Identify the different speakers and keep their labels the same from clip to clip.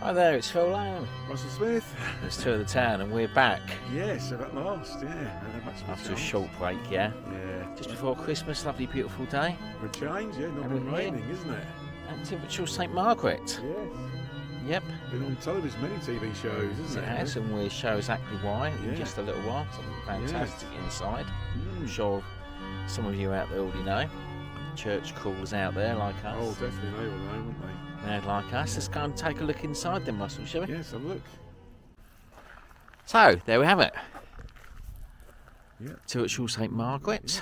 Speaker 1: Hi there, it's Phil Lane.
Speaker 2: Russell Smith.
Speaker 1: It's Tour of the Town and we're back.
Speaker 2: Yes, at last,
Speaker 1: After a short break, yeah. Just before Christmas, lovely beautiful day.
Speaker 2: For a change, not been raining, isn't it?
Speaker 1: At Tivetshall St Margaret.
Speaker 2: Yes.
Speaker 1: Yep.
Speaker 2: Been on television, many TV shows, isn't it?
Speaker 1: It has, and we'll show exactly why in just a little while. Something fantastic inside. I'm sure some of you out there already know. Church crawlers out there like us.
Speaker 2: Oh, definitely they will know, wouldn't they?
Speaker 1: They'd like us. Let's go and take a look inside then, Russell, shall we?
Speaker 2: Yes, have a look.
Speaker 1: So, there we have it.
Speaker 2: Yep.
Speaker 1: Tivetshall St Margaret.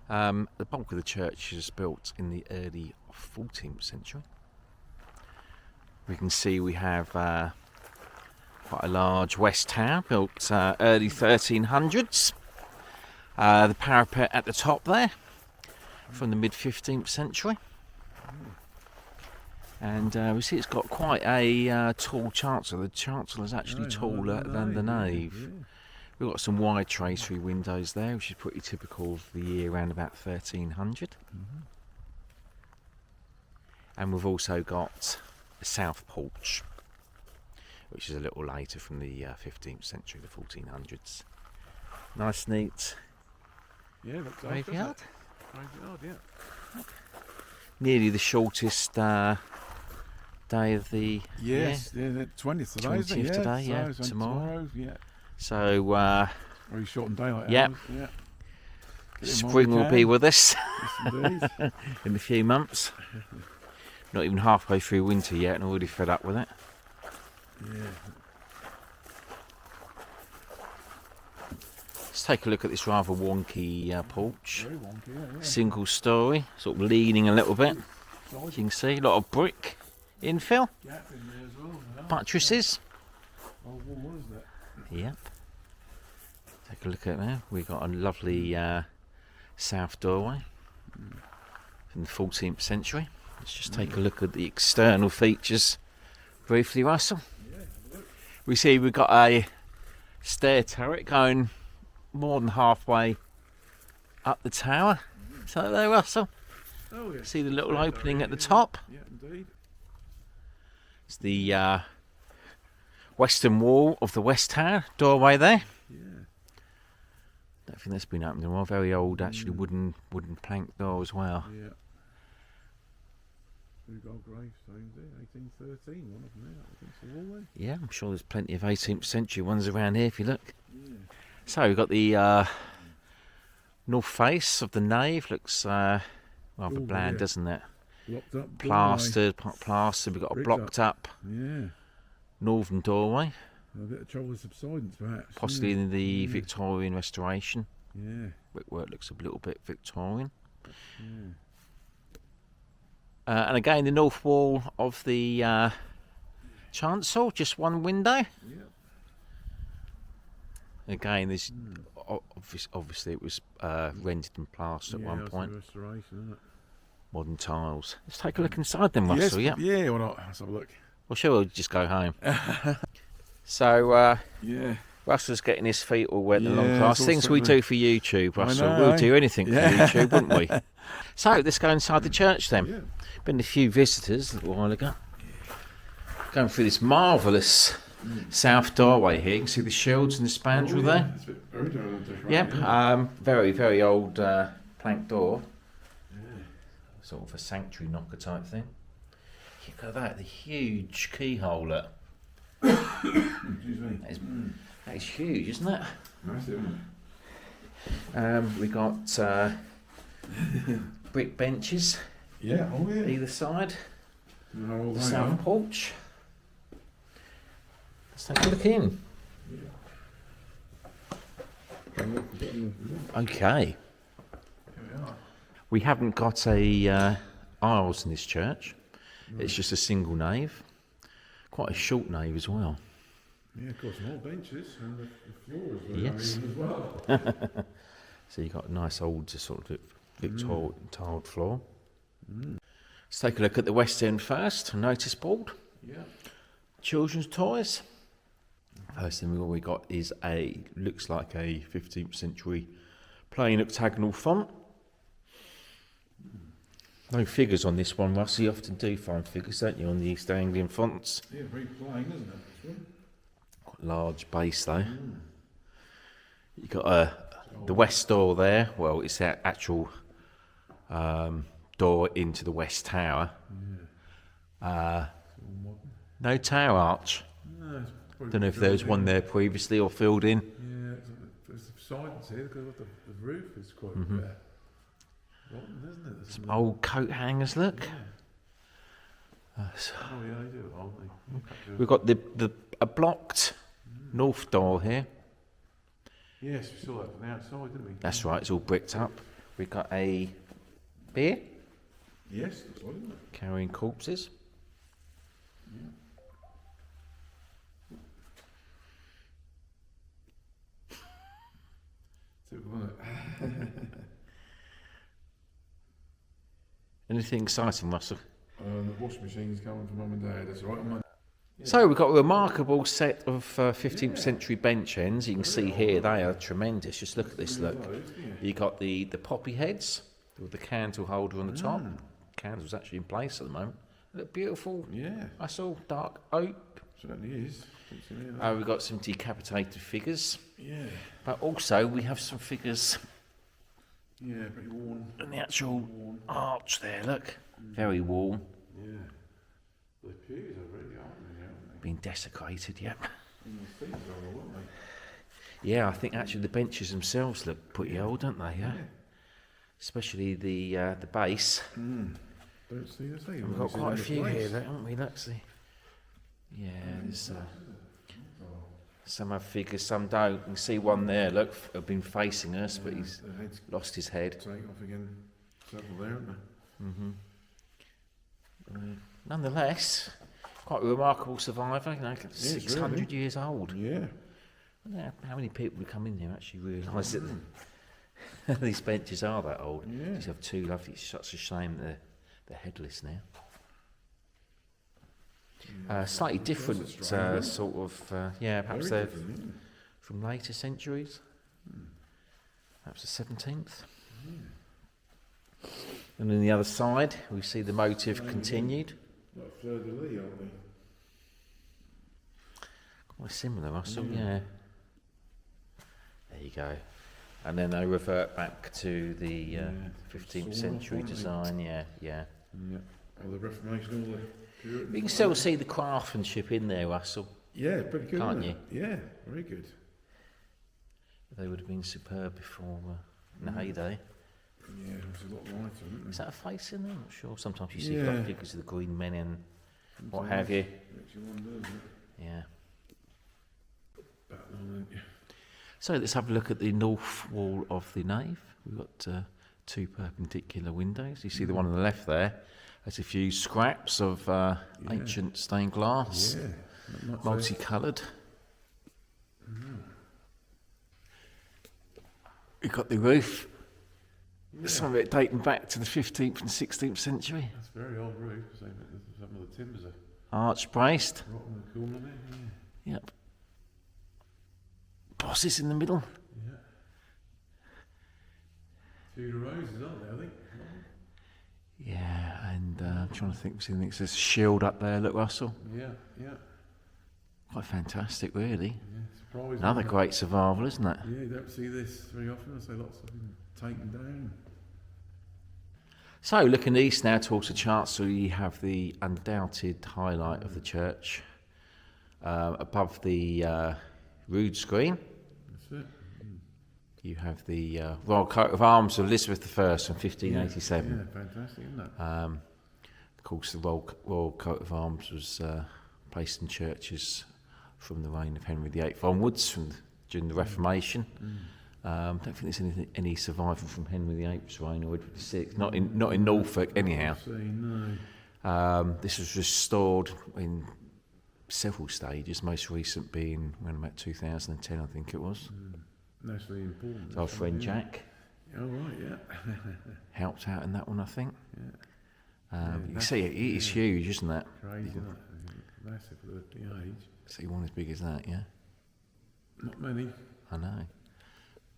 Speaker 1: The bulk of the church is built in the early 14th century. We can see we have quite a large west tower built early 1300s. The parapet at the top there from the mid 15th century. And we see it's got quite a tall chancel. The chancel is actually taller than the nave. We've got some wide tracery windows there, which is pretty typical of the year around about 1300. And we've also got a south porch, which is a little later from the 15th century, the 1400s. Nice, neat graveyard. Nearly the shortest day of the
Speaker 2: the 20th today,
Speaker 1: 20th
Speaker 2: isn't it?
Speaker 1: today,
Speaker 2: so
Speaker 1: tomorrow.
Speaker 2: Yeah.
Speaker 1: So
Speaker 2: Very short and daylight
Speaker 1: Yep.
Speaker 2: hours. Yeah.
Speaker 1: spring will be with us
Speaker 2: Yes, indeed.
Speaker 1: in a few months. Not even halfway through winter yet and already fed up with it.
Speaker 2: Yeah.
Speaker 1: Let's take a look at this rather wonky porch.
Speaker 2: Very wonky, yeah.
Speaker 1: Single story, sort of leaning a little bit. As you can see, a lot of brick infill,
Speaker 2: Gap in there as well.
Speaker 1: buttresses.
Speaker 2: Oh, what is that?
Speaker 1: Yep. Take a look at that. We've got a lovely south doorway from the 14th century. Let's just take a look at the external features briefly, Russell. We see we've got a stair turret going more than halfway up the tower. So there, Russell.
Speaker 2: Oh, yeah.
Speaker 1: See the little opening at the top?
Speaker 2: Yeah, indeed.
Speaker 1: It's the western wall of the west tower, doorway there.
Speaker 2: Yeah.
Speaker 1: Don't think that's been opened in a while. Very old, actually, wooden plank door as well.
Speaker 2: Yeah. We've got gravestones there, 1813, one of them there, against the wall there.
Speaker 1: Yeah, I'm sure there's plenty of 18th century ones around here if you look.
Speaker 2: Yeah.
Speaker 1: So we've got the north face of the nave. Looks rather bland,
Speaker 2: yeah.
Speaker 1: doesn't it?
Speaker 2: Blocked up.
Speaker 1: Plastered. We've got a
Speaker 2: Bricked
Speaker 1: blocked up
Speaker 2: Yeah.
Speaker 1: northern doorway,
Speaker 2: A bit of trouble with subsidence, perhaps.
Speaker 1: possibly in the Victorian restoration.
Speaker 2: Yeah.
Speaker 1: Brickwork looks a little bit Victorian.
Speaker 2: Yeah.
Speaker 1: And again, the north wall of the chancel, just one window.
Speaker 2: Yeah.
Speaker 1: Again, there's obviously it was rendered and plastered at one point.
Speaker 2: Restoration, isn't it?
Speaker 1: Modern tiles. Let's take a look inside then, Russell.
Speaker 2: Yes,
Speaker 1: Yeah.
Speaker 2: yeah, why not? Let's have a look.
Speaker 1: Well, sure, we'll just go home. So
Speaker 2: Yeah.
Speaker 1: Russell's getting his feet all wet in the long
Speaker 2: Yeah,
Speaker 1: class.
Speaker 2: it's all
Speaker 1: Things we
Speaker 2: certainly-
Speaker 1: do for YouTube,
Speaker 2: I
Speaker 1: Russell.
Speaker 2: know,
Speaker 1: We'll
Speaker 2: eh?
Speaker 1: do anything for YouTube, wouldn't we? So let's go inside the church then.
Speaker 2: Yeah.
Speaker 1: Been a few visitors a little while ago. Going through this marvellous south doorway here. You can see the shields and the spandrel there.
Speaker 2: It's a bit very different.
Speaker 1: Yep, very, very old plank door. Sort of a sanctuary knocker type thing. Look at that, the huge keyhole. Look.
Speaker 2: Excuse me.
Speaker 1: That is huge, isn't it?
Speaker 2: Massive, isn't
Speaker 1: We got brick benches
Speaker 2: it? Yeah, oh yeah.
Speaker 1: either side.
Speaker 2: No,
Speaker 1: The south porch. Let's take a look in. Okay. We haven't got a aisles in this church. It's just a single nave. Quite a short nave as well.
Speaker 2: Yeah, of course, more benches and the floors were
Speaker 1: Yes.
Speaker 2: as well.
Speaker 1: So you've got a nice old sort of Victorian tiled floor. Let's take a look at the west end first. Notice board.
Speaker 2: Yeah.
Speaker 1: Children's toys. First thing we got is looks like a 15th century plain octagonal font. No figures on this one, Russ. You often do find figures, don't you, on the East Anglian fonts?
Speaker 2: Yeah, very plain, isn't it? This one.
Speaker 1: Large base though. You got the west door there. Well, it's that actual door into the west tower. No tower arch.
Speaker 2: No, it's probably
Speaker 1: Don't know if there was one there previously or filled in.
Speaker 2: Yeah, there's silence here because the roof is quite rotten, isn't it?
Speaker 1: Some old coat hangers, look.
Speaker 2: Oh yeah, they do, aren't they?
Speaker 1: We've got a blocked north door here.
Speaker 2: Yes, we saw that from the outside, didn't we?
Speaker 1: That's right, it's all bricked up. We've got a beer
Speaker 2: Yes, that's right, isn't it?
Speaker 1: carrying corpses. Anything exciting, Russell?
Speaker 2: The washing machine's coming for Mum and Dad, that's right.
Speaker 1: So we've got a remarkable set of 15th century bench ends. You can see here they are tremendous. Just look at this. Look, you got the poppy heads with the candle holder on the top. Candle's actually in place at the moment. Look beautiful.
Speaker 2: Yeah,
Speaker 1: That's all dark oak.
Speaker 2: certainly is.
Speaker 1: We've got some decapitated figures,
Speaker 2: Yeah,
Speaker 1: but also we have some figures
Speaker 2: yeah, pretty worn.
Speaker 1: in the actual arch there. Look, very worn,
Speaker 2: Yeah. The pews are really, aren't
Speaker 1: been desecrated. Yep.
Speaker 2: they? And the feet are all, aren't they?
Speaker 1: Yeah, I think actually the benches themselves look pretty old, don't they? Yeah. Especially the base.
Speaker 2: Don't see the thing.
Speaker 1: We've got quite a few here, haven't we? Let's see. Yeah, there's some have figures, some don't. You can see one there. Look, have been facing us, but he's
Speaker 2: The head's
Speaker 1: lost his head.
Speaker 2: take off again. Several there, aren't
Speaker 1: Nonetheless, quite a remarkable survivor. You know, 600
Speaker 2: really.
Speaker 1: years old.
Speaker 2: they? Yeah.
Speaker 1: I don't know how many people who come in here actually realise that these benches are that old.
Speaker 2: Yeah.
Speaker 1: You have two lovely. It's such a shame that they're headless now. Slightly different sort of, perhaps
Speaker 2: Very
Speaker 1: they're
Speaker 2: different, isn't it?
Speaker 1: from later centuries, perhaps the 17th. And on the other side, we see the motive continued.
Speaker 2: Like Fleur de Lis, aren't they?
Speaker 1: Quite similar, Russell, yeah. There you go. And then they revert back to the 15th century design, yeah.
Speaker 2: Yeah. Oh, the Reformation, all the Puritans.
Speaker 1: You can still see the craftsmanship in there, Russell.
Speaker 2: Yeah, pretty good,
Speaker 1: Can't
Speaker 2: isn't it? Yeah, very good.
Speaker 1: They would have been superb before in the heyday.
Speaker 2: Yeah, it was a lot lighter, isn't it?
Speaker 1: Is that a face in there? I'm not sure. Sometimes you see
Speaker 2: Yeah.
Speaker 1: figures of the Green Men and what have you.
Speaker 2: Makes you wonder, doesn't it?
Speaker 1: Yeah.
Speaker 2: Battle on, don't you?
Speaker 1: So let's have a look at the north wall of the nave. We've got two perpendicular windows. You see the one on the left there. There's a few scraps of ancient stained glass,
Speaker 2: Yeah. Not so-
Speaker 1: multicoloured. We've got the roof. Some of it dating back to the 15th and 16th century.
Speaker 2: That's a very old roof. So some of the timbers are
Speaker 1: Arch braced.
Speaker 2: rotten in the corner there.
Speaker 1: Yep. Bosses in the middle.
Speaker 2: Yeah. Tudor roses, aren't they? I think.
Speaker 1: Yeah, and I'm trying to think of something. There's a shield up there, look, Russell.
Speaker 2: Yeah.
Speaker 1: Quite fantastic, really.
Speaker 2: Yeah. Surprising.
Speaker 1: Another
Speaker 2: isn't it?
Speaker 1: great survival, isn't it?
Speaker 2: Yeah, you don't see this very often. I say lots of them taken down.
Speaker 1: So, looking east now towards the chancel, you have the undoubted highlight of the church. Above the rood screen,
Speaker 2: That's it.
Speaker 1: you have the Royal Coat of Arms of Elizabeth I from 1587.
Speaker 2: Yeah, fantastic, isn't it?
Speaker 1: Of course, the Royal Coat of Arms was placed in churches from the reign of Henry VIII onwards, during the Reformation. Don't think there's any survival from Henry VIII's reign or Edward VI. Not in Norfolk, anyhow.
Speaker 2: Say no.
Speaker 1: This was restored in several stages. Most recent being around about 2010, I think it was.
Speaker 2: Nationally important.
Speaker 1: So our friend Jack
Speaker 2: Oh right, yeah.
Speaker 1: helped out in that one, I think.
Speaker 2: Yeah.
Speaker 1: You can see it is huge, isn't it?
Speaker 2: Crazy, isn't it? Massive for the age.
Speaker 1: See one as big as that, yeah.
Speaker 2: Not many.
Speaker 1: I know.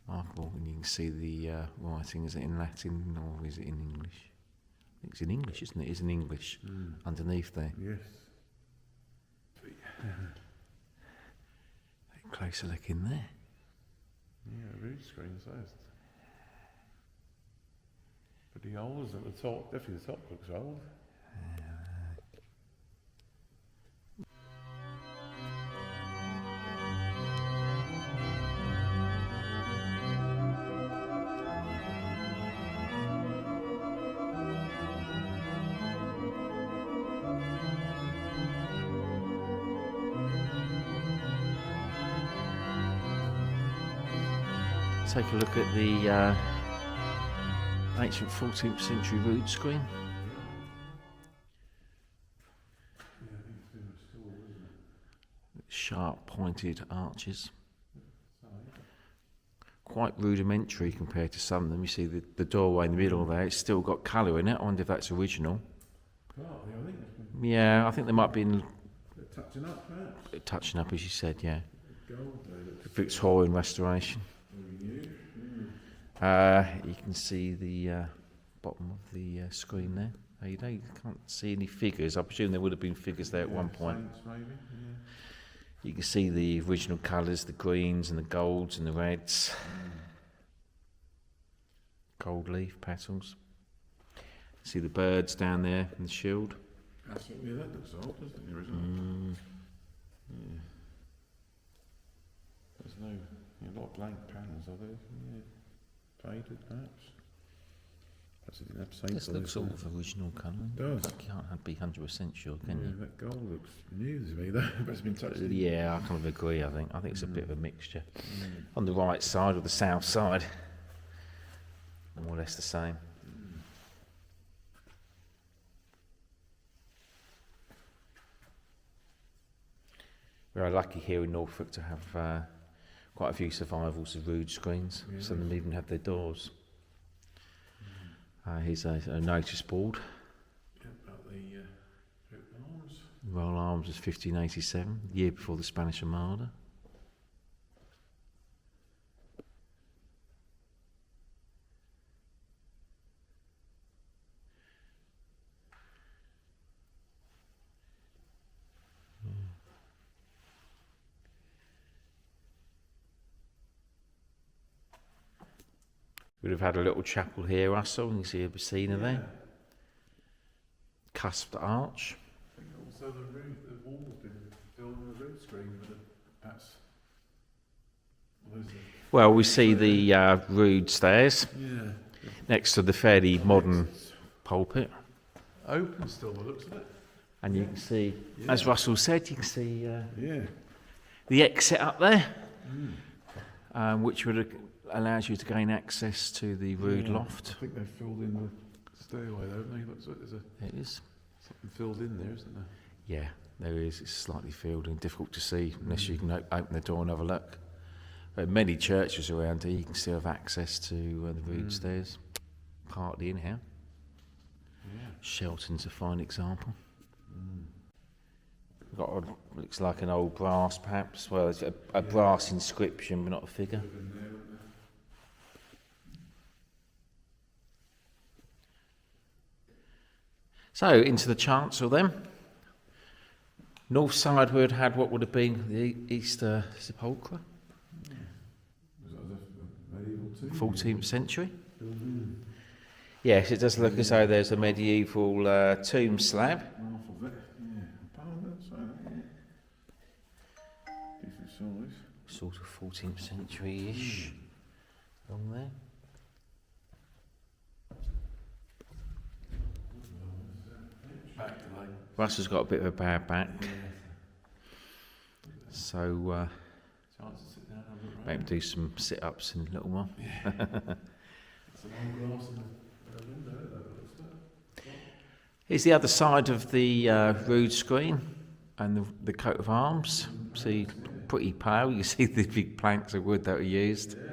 Speaker 1: Remarkable. And you can see the writing. Is it in Latin or is it in English? think it's in English, isn't it? It's in English underneath there.
Speaker 2: Yes.
Speaker 1: Take a closer look in there.
Speaker 2: Yeah, rood screen size. Pretty old, isn't it? The top, definitely the top looks old.
Speaker 1: Take a look at the ancient 14th century rood screen.
Speaker 2: Yeah, I think it's been restored, isn't it?
Speaker 1: Sharp pointed arches.
Speaker 2: So,
Speaker 1: Quite rudimentary compared to some of them. You see the doorway in the middle there, it's still got colour in it. I wonder if that's original.
Speaker 2: partly, I think it's been
Speaker 1: Yeah, I think there might be
Speaker 2: touching up, perhaps.
Speaker 1: touching up, as you said, yeah.
Speaker 2: Gold, though, looks
Speaker 1: Victorian restoration.
Speaker 2: very new.
Speaker 1: You can see the bottom of the screen there. You can't see any figures. I presume there would have been figures there at one point.
Speaker 2: Saints, maybe. Yeah.
Speaker 1: You can see the original colours, the greens and the golds and the reds. Gold leaf petals. See the birds down there in the shield.
Speaker 2: That's what, yeah, that looks old, doesn't it, the original? Yeah. There's a lot of blank panels, are there? Yeah. Faded, perhaps. Perhaps it didn't have saints
Speaker 1: This
Speaker 2: on
Speaker 1: looks
Speaker 2: it.
Speaker 1: sort of original colouring.
Speaker 2: It does.
Speaker 1: You can't be 100% sure, can
Speaker 2: Yeah,
Speaker 1: you?
Speaker 2: that gold looks new to me, though. But it's been touched in.
Speaker 1: Yeah, I kind of agree, I think. I think it's a bit of a mixture. On the right side or the south side, more or less the same. We're lucky here in Norfolk to have quite a few survivals of rood screens.
Speaker 2: Yeah.
Speaker 1: Some of them even have their doors. Here's a notice board.
Speaker 2: Yeah, about the open arms.
Speaker 1: Royal Arms was 1587, the year before the Spanish Armada. We'd have had a little chapel here, Russell, and you see a Bacina there. Cusped arch.
Speaker 2: I think also the wall's been filled with a rood screen, but that's.
Speaker 1: Well, we see the rood stairs
Speaker 2: Yeah.
Speaker 1: next to the fairly modern pulpit.
Speaker 2: Open still, by the looks of it.
Speaker 1: And you can see, as Russell said, you can see
Speaker 2: Yeah.
Speaker 1: the exit up there, which would allows you to gain access to the rood
Speaker 2: Yeah.
Speaker 1: loft.
Speaker 2: I think they've filled in the stairway, though, haven't they? Looks like there's
Speaker 1: It is.
Speaker 2: something filled in there, isn't there?
Speaker 1: Yeah, there is. It's slightly filled and difficult to see unless you can open the door and have a look. But many churches around here, you can still have access to the rood stairs, partly in here.
Speaker 2: Yeah.
Speaker 1: Shelton's a fine example. Got looks like an old brass, perhaps. Well, it's a brass inscription, but not a figure. So into the chancel then. North side we had what would have been the Easter sepulchre,
Speaker 2: Was that a medieval too?
Speaker 1: 14th century. Yes, it does look as though there's a medieval tomb slab.
Speaker 2: Half of it. Yeah. Parliament, so yeah. Decent size.
Speaker 1: Sort of 14th century-ish along there.
Speaker 2: Back to like.
Speaker 1: Russell's got a bit of a bad back, so
Speaker 2: Chance to sit down and look
Speaker 1: make him do some sit-ups in a little while.
Speaker 2: Some old glass in the window, that looks
Speaker 1: Here's the other side of the rood screen and the coat of arms. See, pretty pale. You see the big planks of wood that were used. Yeah.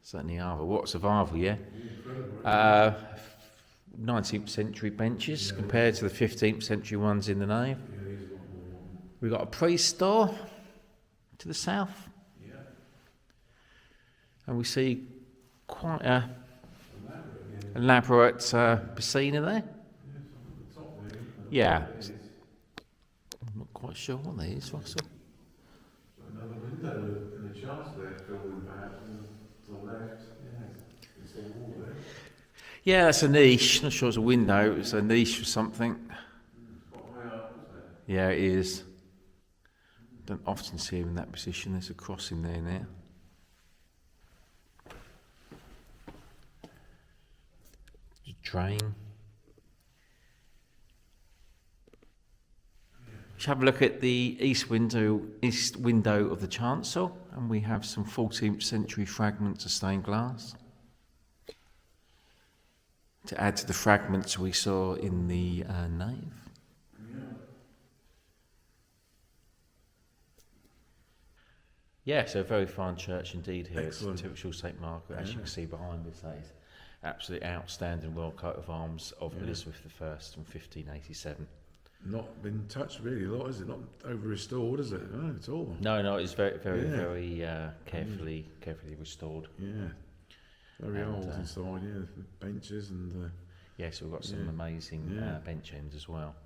Speaker 1: Certainly are. But what survival, yeah? 19th century benches compared to the 15th century ones in the nave. We've got a priest door to the south. And we see quite a elaborate piscina there. Yeah. I'm not quite sure what that is, Russell.
Speaker 2: Another window in the chancel there, building perhaps, and to the left, yeah, it's the wall there.
Speaker 1: Yeah, that's a niche. Not sure it's a window. It's a niche for something.
Speaker 2: It's quite high up, isn't it?
Speaker 1: Yeah, it is. Don't often see him in that position. There's a cross in there now. There's a drain. Let's have a look at the east window of the chancel, and we have some 14th century fragments of stained glass. To add to the fragments we saw in the nave. Yeah, so a very fine church indeed here.
Speaker 2: Excellent.
Speaker 1: It's Tivetshall St Margaret, as you can see behind us. That is absolutely outstanding royal coat of arms of Elizabeth I from 1587.
Speaker 2: Not been touched really a lot, is it? Not over restored, is it? No, at all.
Speaker 1: No, it's very carefully restored.
Speaker 2: Yeah. Very
Speaker 1: And,
Speaker 2: old inside, yeah. Benches and.
Speaker 1: So we've got some amazing bench ends as well.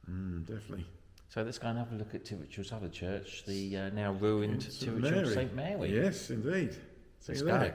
Speaker 2: Definitely.
Speaker 1: So let's go and have a look at Tivetshall's other church, the now ruined
Speaker 2: St
Speaker 1: Tivetshall St Mary.
Speaker 2: Yes, indeed.
Speaker 1: Let's go.